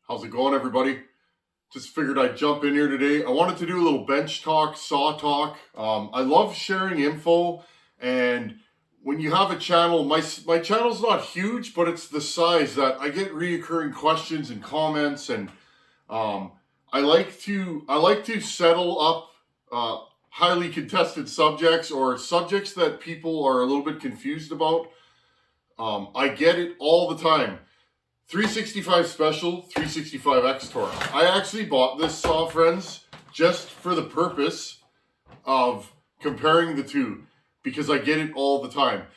How's it going, everybody? Just figured I'd jump in here today. I wanted to do a little bench talk, saw talk. I love sharing info, and when you have a channel, my channel's not huge, but it's the size that I get reoccurring questions and comments, and I like to settle up highly contested subjects or subjects that people are a little bit confused about. I get it all the time. 365 special, 365 X-Torq. I actually bought this saw, friends, just for the purpose of comparing the two, because I get it all the time.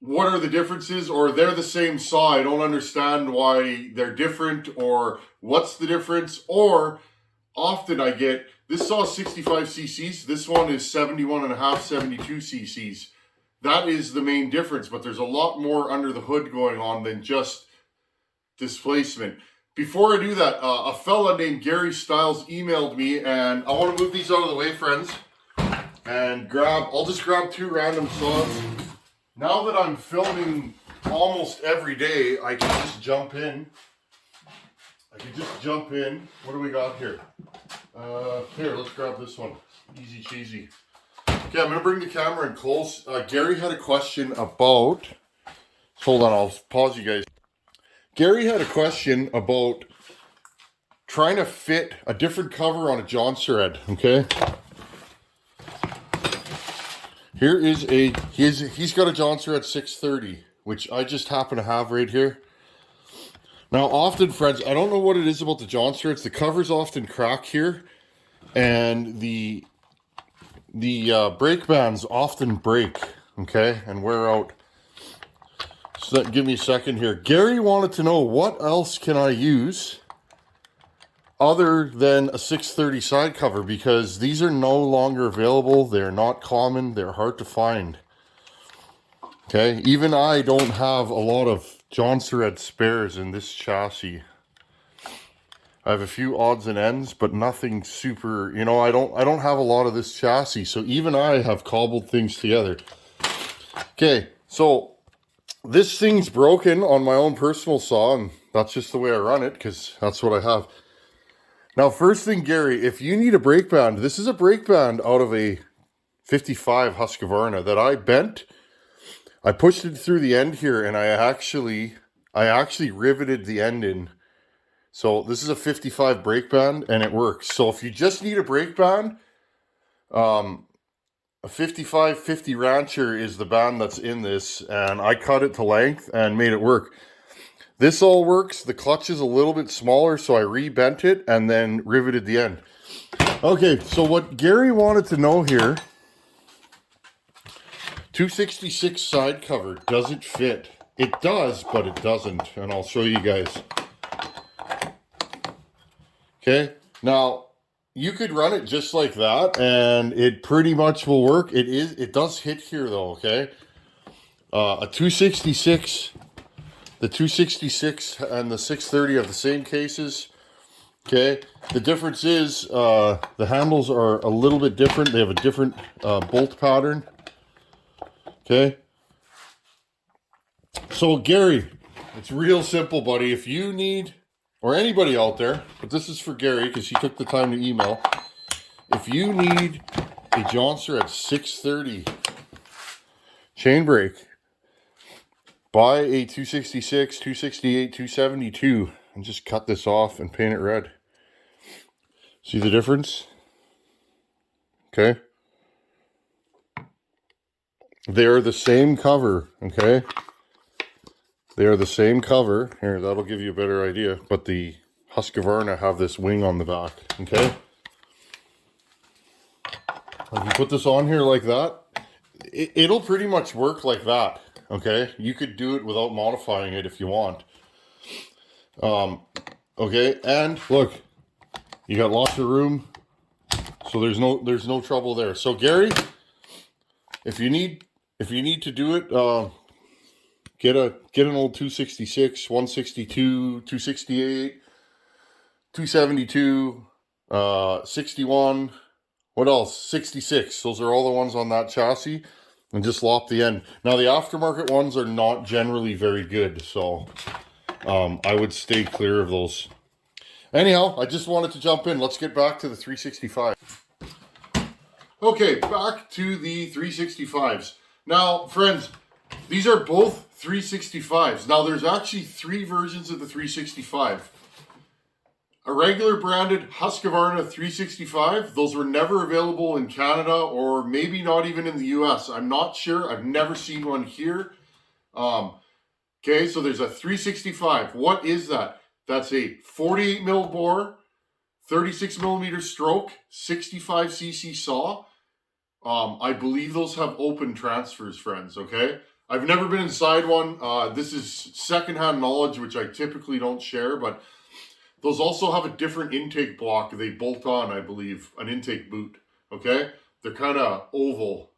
What are the differences? Or they're the same saw. I don't understand why they're different, or what's the difference. Or often I get, this saw is 65 cc's, this one is 71.5, 72 cc's. That is the main difference, but there's a lot more under the hood going on than just displacement. Before I do that, a fella named Gary Stiles emailed me, and I want to move these out of the way, friends, and I'll just grab two random saws. Now that I'm filming almost every day, I can just jump in. What do we got here? Here, let's grab this one. Easy cheesy. Okay, I'm going to bring the camera in close. Gary had a question about... Hold on, I'll pause you guys. Gary had a question about trying to fit a different cover on a John thread, okay? Here is he's got a John thread 630, which I just happen to have right here. Now, often, friends, I don't know what it is about the John threads. The covers often crack here, and the brake bands often break, okay, and wear out. So give me a second here. Gary wanted to know, what else can I use other than a 630 side cover, because these are no longer available. They're not common. They're hard to find. Okay, even I don't have a lot of John thread spares in this chassis. I have a few odds and ends, but nothing super, you know, I don't have a lot of this chassis. So even I have cobbled things together. Okay, so this thing's broken on my own personal saw, and that's just the way I run it, because that's what I have. Now, first thing, Gary, if you need a brake band, this is a brake band out of a 55 Husqvarna that I bent. I pushed it through the end here, and I actually riveted the end in. So this is a 55 brake band, and it works. So if you just need a brake band, a 55-50 Rancher is the band that's in this, and I cut it to length and made it work. This all works. The clutch is a little bit smaller, so I re-bent it and then riveted the end. Okay, so what Gary wanted to know here, 266 side cover, does it fit? It does, but it doesn't, and I'll show you guys. Okay, now you could run it just like that, and it pretty much will work. It does hit here though, okay? A 266, the 266 and the 630 have the same cases, okay? The difference is the handles are a little bit different. They have a different bolt pattern, okay? So Gary, it's real simple, buddy. If you need... or anybody out there, but this is for Gary because he took the time to email. If you need a John thread 630 chain brake, buy a 266, 268, 272, and just cut this off and paint it red. See the difference? Okay. They're the same cover, okay? They are the same cover. Here, that'll give you a better idea. But the Husqvarna have this wing on the back, okay? If you put this on here like that, it'll pretty much work like that, okay? You could do it without modifying it if you want. Okay, and look, you got lots of room, so there's no trouble there. So Gary, if you need to do it, get an old 266, 162, 268, 272, 61, what else? 66. Those are all the ones on that chassis, and just lop the end. Now the aftermarket ones are not generally very good, so I would stay clear of those. Anyhow, I just wanted to jump in. Let's get back to the 365. Okay, back to the 365s. Now, friends, these are both 365s. Now, there's actually three versions of the 365. A regular branded Husqvarna 365, those were never available in Canada or maybe not even in the US. I'm not sure. I've never seen one here. Okay, so there's a 365. What is that? That's a 48 mil bore, 36 millimeter stroke, 65cc saw. I believe those have open transfers, friends, okay? I've never been inside one. This is secondhand knowledge, which I typically don't share, but those also have a different intake block. They bolt on, I believe, an intake boot, okay? They're kind of oval.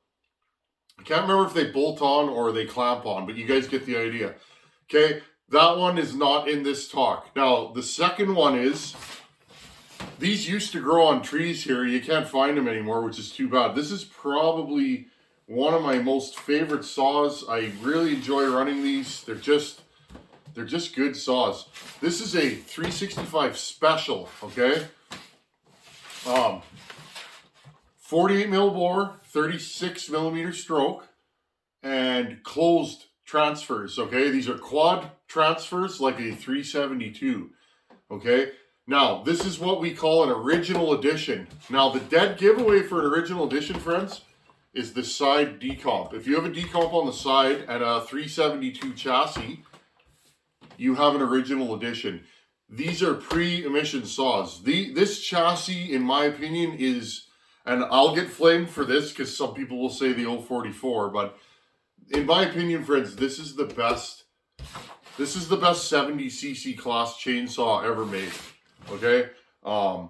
I can't remember if they bolt on or they clamp on, but you guys get the idea. Okay, that one is not in this talk. Now, the second one is, these used to grow on trees here. You can't find them anymore, which is too bad. This is probably one of my most favorite saws. I really enjoy running these. They're just good saws. This is a 365 special, okay? 48 mil bore, 36 millimeter stroke, and closed transfers, okay? These are quad transfers like a 372, okay? Now, this is what we call an original edition. Now, the dead giveaway for an original edition, friends, is the side decomp. If you have a decomp on the side and a 372 chassis, you have an original edition. These are pre-emission saws. This chassis, in my opinion, is, and I'll get flamed for this because some people will say the 044, but in my opinion, friends, this is the best 70cc class chainsaw ever made. Okay? I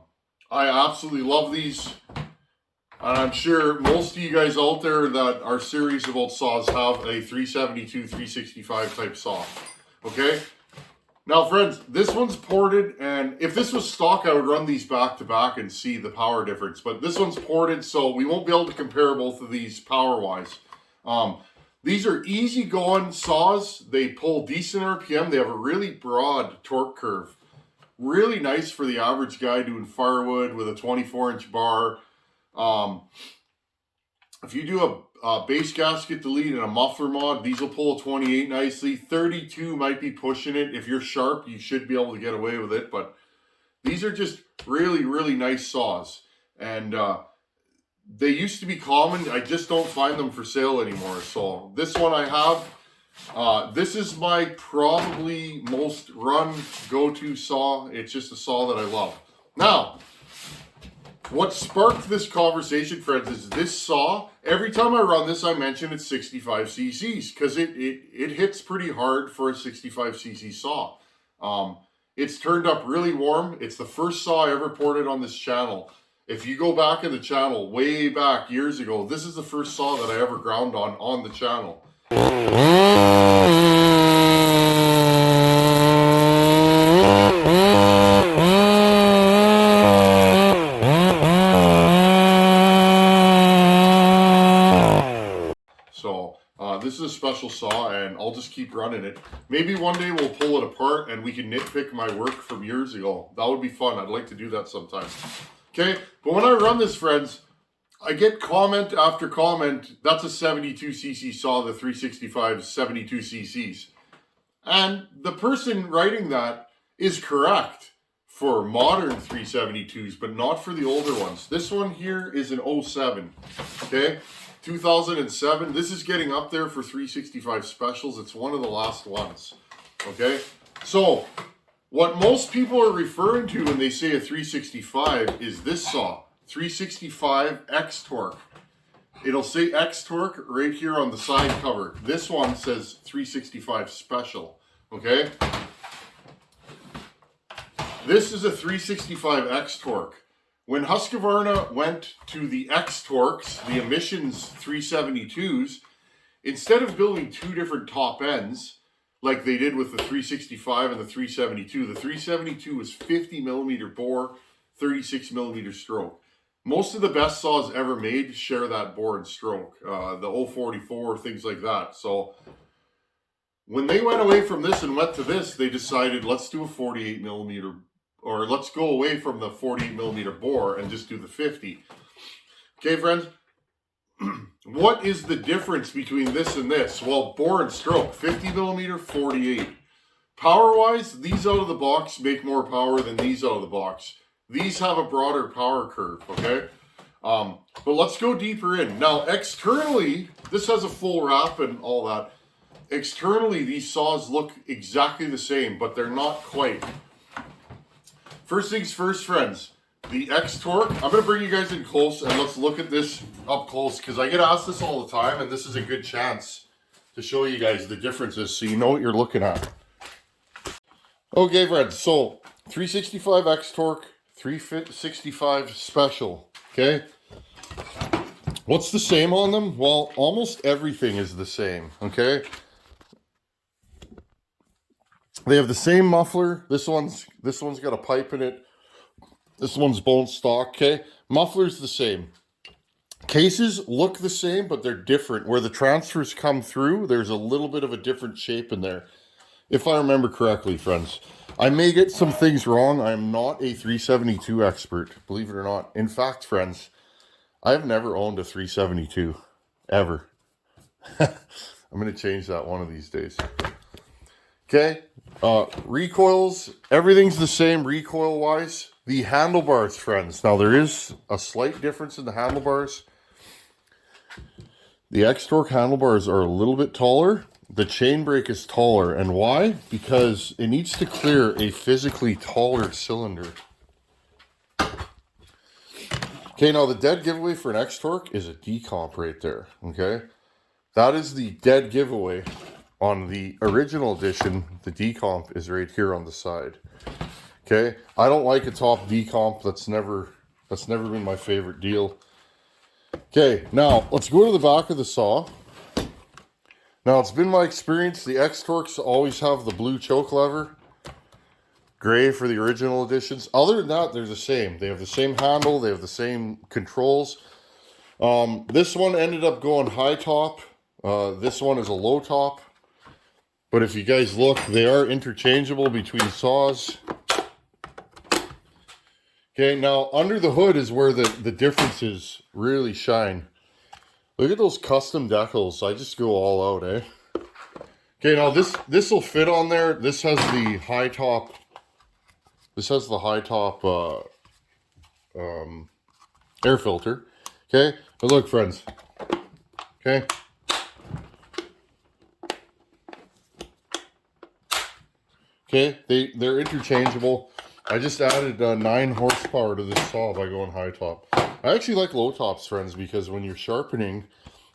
absolutely love these. And I'm sure most of you guys out there that are serious about saws have a 372, 365 type saw. Okay? Now, friends, this one's ported, and if this was stock, I would run these back to back and see the power difference. But this one's ported, so we won't be able to compare both of these power-wise. These are easy-going saws. They pull decent RPM. They have a really broad torque curve. Really nice for the average guy doing firewood with a 24-inch bar. If you do a base gasket delete and a muffler mod, these will pull a 28 nicely. 32 might be pushing it. If you're sharp, you should be able to get away with it. But these are just really, really nice saws. And they used to be common. I just don't find them for sale anymore. So this one I have. This is my probably most run go-to saw. It's just a saw that I love. Now, what sparked this conversation, friends, is this saw. Every time I run this, I mention it's 65 cc's because it hits pretty hard for a 65 cc saw. It's turned up really warm. It's the first saw I ever ported on this channel. If you go back in the channel, way back years ago, this is the first saw that I ever ground on the channel. So, this is a special saw, and I'll just keep running it. Maybe one day we'll pull it apart and we can nitpick my work from years ago. That would be fun. I'd like to do that sometime. Okay, but when I run this, friends, I get comment after comment. That's a 72cc saw, the 365 72 cc's. And the person writing that is correct for modern 372s, but not for the older ones. This one here is an 07, okay? 2007. This is getting up there for 365 specials. It's one of the last ones, okay? So, what most people are referring to when they say a 365 is this saw, 365 X-Torq. It'll say X-Torq right here on the side cover. This one says 365 Special, okay? This is a 365 X-Torq. When Husqvarna went to the X-Torqs, the emissions 372s, instead of building two different top ends, like they did with the 365 and the 372. The 372 was 50 millimeter bore, 36 millimeter stroke. Most of the best saws ever made share that bore and stroke, the 044, things like that. So when they went away from this and went to this, they decided, let's do a 48 millimeter or let's go away from the 48 millimeter bore and just do the 50. Okay, friends, what is the difference between this and this? Well, bore and stroke, 50 millimeter, 48. Power-wise, these out of the box make more power than these out of the box. These have a broader power curve, okay? But let's go deeper in. Now, externally, this has a full wrap and all that. Externally, these saws look exactly the same, but they're not quite. First things first, friends. The X-Torq. I'm going to bring you guys in close and let's look at this up close because I get asked this all the time and this is a good chance to show you guys the differences so you know what you're looking at. Okay, friends. So, 365 X-Torq, 365 Special. Okay? What's the same on them? Well, almost everything is the same. Okay? They have the same muffler. This one's got a pipe in it. This one's bone stock, okay? Muffler's the same. Cases look the same, but they're different. Where the transfers come through, there's a little bit of a different shape in there. If I remember correctly, friends. I may get some things wrong. I'm not a 372 expert, believe it or not. In fact, friends, I've never owned a 372, ever. I'm going to change that one of these days. Okay, recoils, everything's the same recoil-wise. The handlebars, friends. Now, there is a slight difference in the handlebars. The Xtorq handlebars are a little bit taller. The chain brake is taller. And why? Because it needs to clear a physically taller cylinder. Okay, now the dead giveaway for an Xtorq is a decomp right there. Okay, that is the dead giveaway. On the original edition, the decomp is right here on the side. Okay, I don't like a top decomp. That's never been my favorite deal. Okay, now let's go to the back of the saw. Now it's been my experience the Xtorqs always have the blue choke lever, gray for the original editions. Other than that, they're the same. They have the same handle. They have the same controls. This one ended up going high top. This one is a low top. But if you guys look, they are interchangeable between saws. Okay, now under the hood is where the differences really shine. Look at those custom decals. I just go all out, eh? Okay, now this will fit on there. This has the high top. This has the high top air filter. Okay, but look, friends. Okay. Okay, they're interchangeable. I just added 9 horsepower to this saw by going high top. I actually like low tops, friends, because when you're sharpening,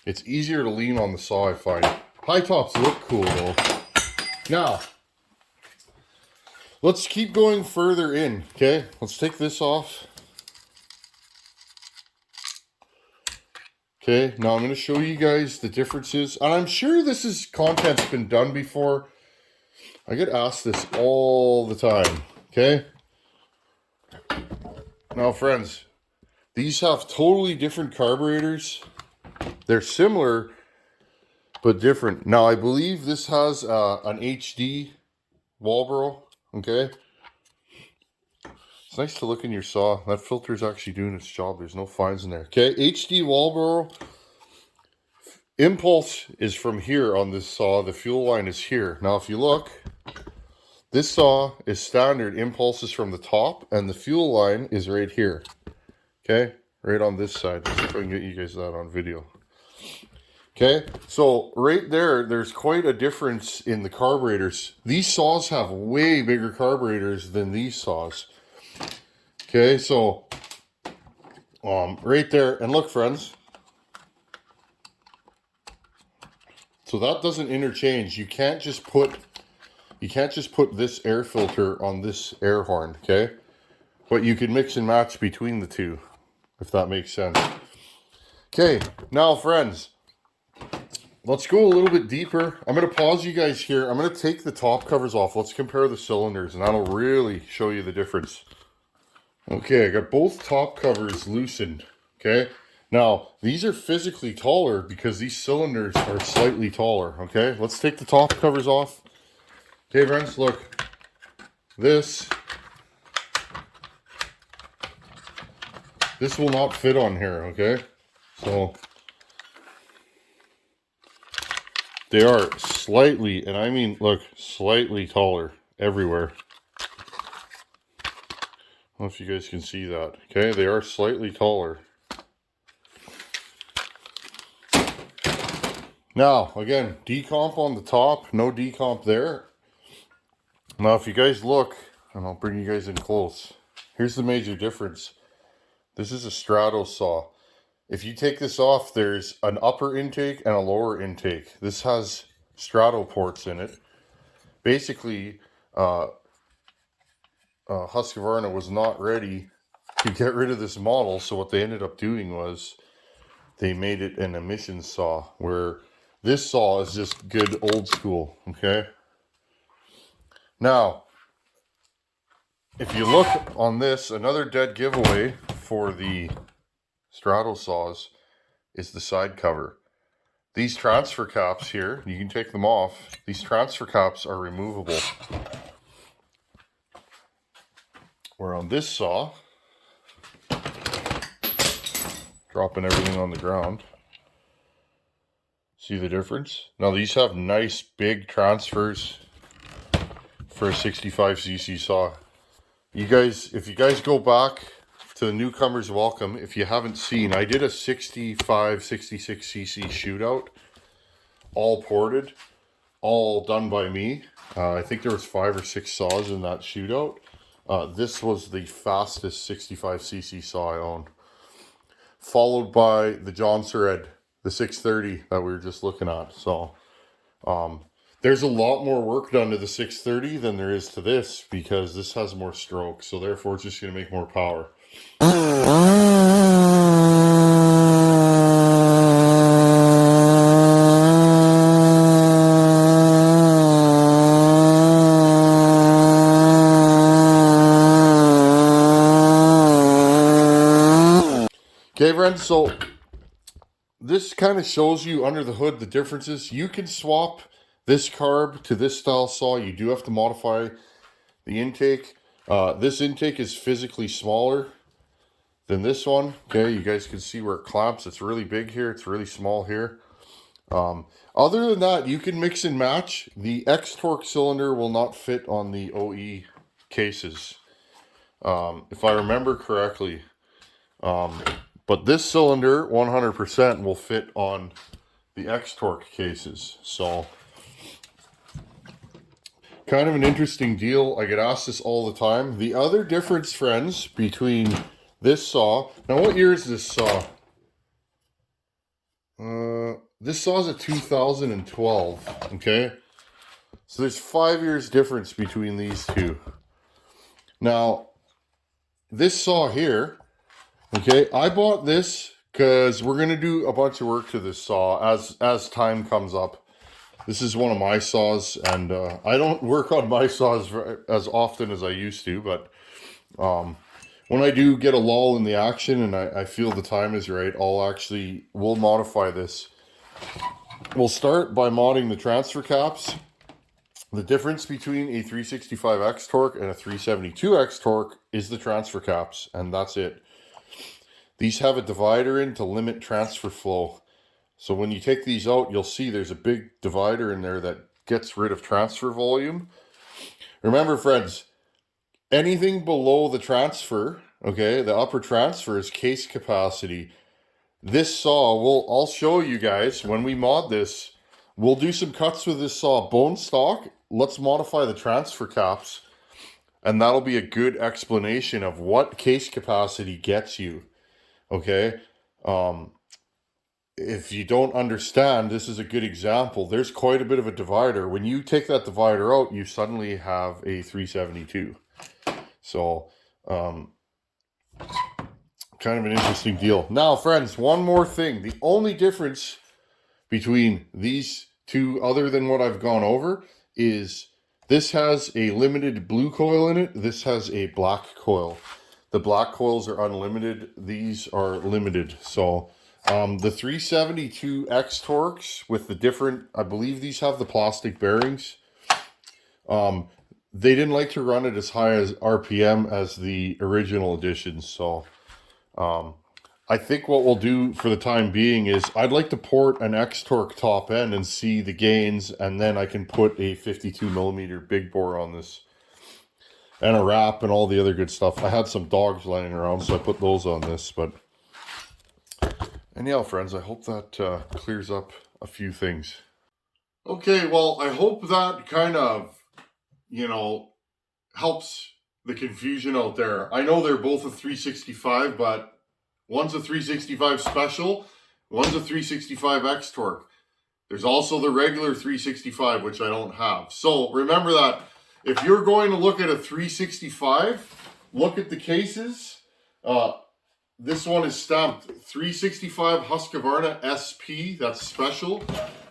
it's easier to lean on the saw, I find. High tops look cool, though. Now, let's keep going further in, okay? Let's take this off. Okay, now I'm going to show you guys the differences. And I'm sure content's been done before. I get asked this all the time, okay? Now, friends, these have totally different carburetors. They're similar, but different. Now, I believe this has an HD Walbro, okay? It's nice to look in your saw. That filter is actually doing its job. There's no fines in there. Okay, HD Walbro. Impulse is from here on this saw. The fuel line is here. Now, if you look, this saw is standard. Impulse is from the top, and the fuel line is right here. Okay, right on this side. Let's see if I can get you guys that on video. Okay, so right there, there's quite a difference in the carburetors. These saws have way bigger carburetors than these saws. Okay, so right there, and look, friends. So that doesn't interchange. You can't just put this air filter on this air horn, okay? But you can mix and match between the two, if that makes sense. Okay, now friends, let's go a little bit deeper. I'm going to pause you guys here. I'm going to take the top covers off. Let's compare the cylinders, and that'll really show you the difference. Okay, I got both top covers loosened, okay? Now, these are physically taller because these cylinders are slightly taller, okay? Let's take the top covers off. Okay, friends, look. This this will not fit on here, okay? So they are slightly, and I mean, look, slightly taller everywhere. I don't know if you guys can see that. Okay, they are slightly taller. Now, again, decomp on the top, no decomp there. Now, if you guys look, and I'll bring you guys in close, here's the major difference. This is a straddle saw. If you take this off, there's an upper intake and a lower intake. This has straddle ports in it. Basically, Husqvarna was not ready to get rid of this model, so what they ended up doing was they made it an emission saw, where this saw is just good old school, okay? Now, if you look on this, another dead giveaway for the straddle saws is the side cover. These transfer caps here, you can take them off. These transfer caps are removable. Where on this saw, dropping everything on the ground. See the difference? Now these have nice big transfers for a 65cc saw. You guys, if you guys go back to the newcomers welcome, if you haven't seen, I did a 65, 66cc shootout, all ported, all done by me. I think there was 5 or 6 saws in that shootout. This was the fastest 65cc saw I own. Followed by the John Surred, the 630 that we were just looking at. So, there's a lot more work done to the 630 than there is to this, because this has more stroke. So therefore it's just going to make more power. Okay, friends, so this kind of shows you under the hood the differences. You can swap this carb to this style saw. You do have to modify the intake. This intake is physically smaller than this one. Okay, you guys can see where it clamps. It's really big here. It's really small here. Other than that, you can mix and match. The X-Torq cylinder will not fit on the OE cases, if I remember correctly. But this cylinder, 100%, will fit on the X-Torq cases. So, kind of an interesting deal. I get asked this all the time. The other difference, friends, between this saw... Now, what year is this saw? This saw is a 2012, okay? So, there's 5 years difference between these two. Now, this saw here... Okay, I bought this because we're going to do a bunch of work to this saw as time comes up. This is one of my saws, and I don't work on my saws as often as I used to, but when I do get a lull in the action and I feel the time is right, we'll modify this. We'll start by modding the transfer caps. The difference between a 365 X-Torq and a 372 X-Torq is the transfer caps, and that's it. These have a divider in to limit transfer flow. So when you take these out, you'll see there's a big divider in there that gets rid of transfer volume. Remember, friends, anything below the transfer, okay, the upper transfer is case capacity. This saw, I'll show you guys when we mod this. We'll do some cuts with this saw bone stock. Let's modify the transfer caps, and that'll be a good explanation of what case capacity gets you. Okay, if you don't understand, this is a good example. There's quite a bit of a divider. When you take that divider out, you suddenly have a 372. So, kind of an interesting deal. Now, friends, one more thing. The only difference between these two, other than what I've gone over, is this has a limited blue coil in it. This has a black coil. The black coils are unlimited. These are limited. So the 372 X-Torqs with the different, I believe these have the plastic bearings. They didn't like to run it as high as RPM as the original editions. So I think what we'll do for the time being is I'd like to port an X-Torq top end and see the gains, and then I can put a 52 millimeter big bore on this and a wrap and all the other good stuff. I had some dogs lying around, so I put those on this. But anyhow, friends, I hope that clears up a few things. Okay, well, I hope that kind of, helps the confusion out there. I know they're both a 365, but one's a 365 special, one's a 365 X-Torq. There's also the regular 365, which I don't have. So remember that if you're going to look at a 365, look at the cases. This one is stamped 365 Husqvarna SP, that's special.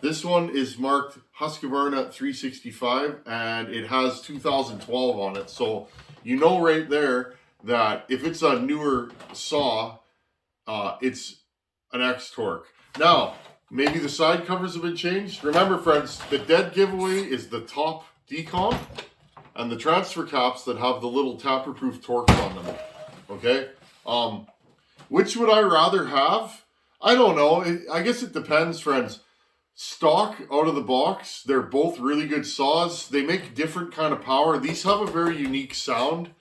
This one is marked Husqvarna 365, and it has 2012 on it. So you know right there that if it's a newer saw, it's an X-Torq. Now, maybe the side covers have been changed. Remember, friends, the dead giveaway is the top decomp and the transfer caps that have the little tamper-proof Torx on them. Okay? Which would I rather have? I don't know. I guess it depends, friends. Stock out of the box, they're both really good saws. They make different kind of power. These have a very unique sound.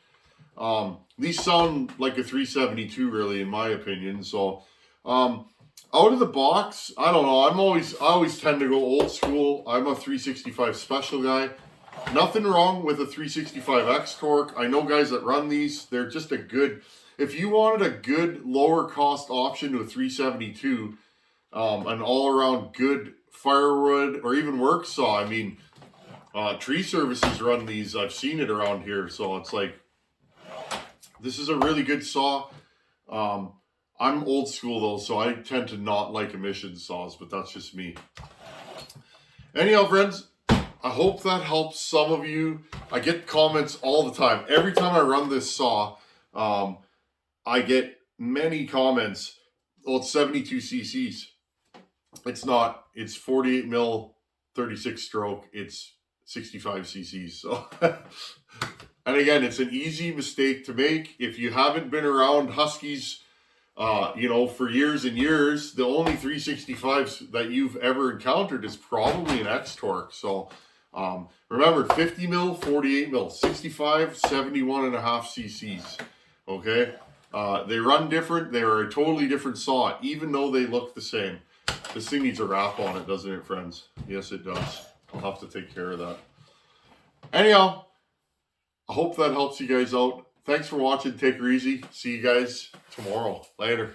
These sound like a 372, really, in my opinion. So, out of the box, I don't know. I always tend to go old school. I'm a 365 special guy. Nothing wrong with a 365 X-Torq. I know guys that run these. They're just a good. If you wanted a good lower cost option to a 372, an all around good firewood or even work saw. I mean, Tree Services run these. I've seen it around here, so it's like. This is a really good saw. I'm old school though, so I tend to not like emission saws, but that's just me. Anyhow, friends, I hope that helps some of you. I get comments all the time. Every time I run this saw, I get many comments. Oh, it's 72 cc's. It's not. It's 48 mil, 36 stroke. It's 65 cc's. So, and again, it's an easy mistake to make. If you haven't been around Huskies, for years and years, the only 365s that you've ever encountered is probably an X-Torq. So, remember, 50 mil, 48 mil, 65, 71 and a half cc's. Okay? They run different. They are a totally different saw, even though they look the same. This thing needs a wrap on it, doesn't it, friends? Yes, it does. I'll have to take care of that. Anyhow, I hope that helps you guys out. Thanks for watching. Take her easy. See you guys tomorrow. Later.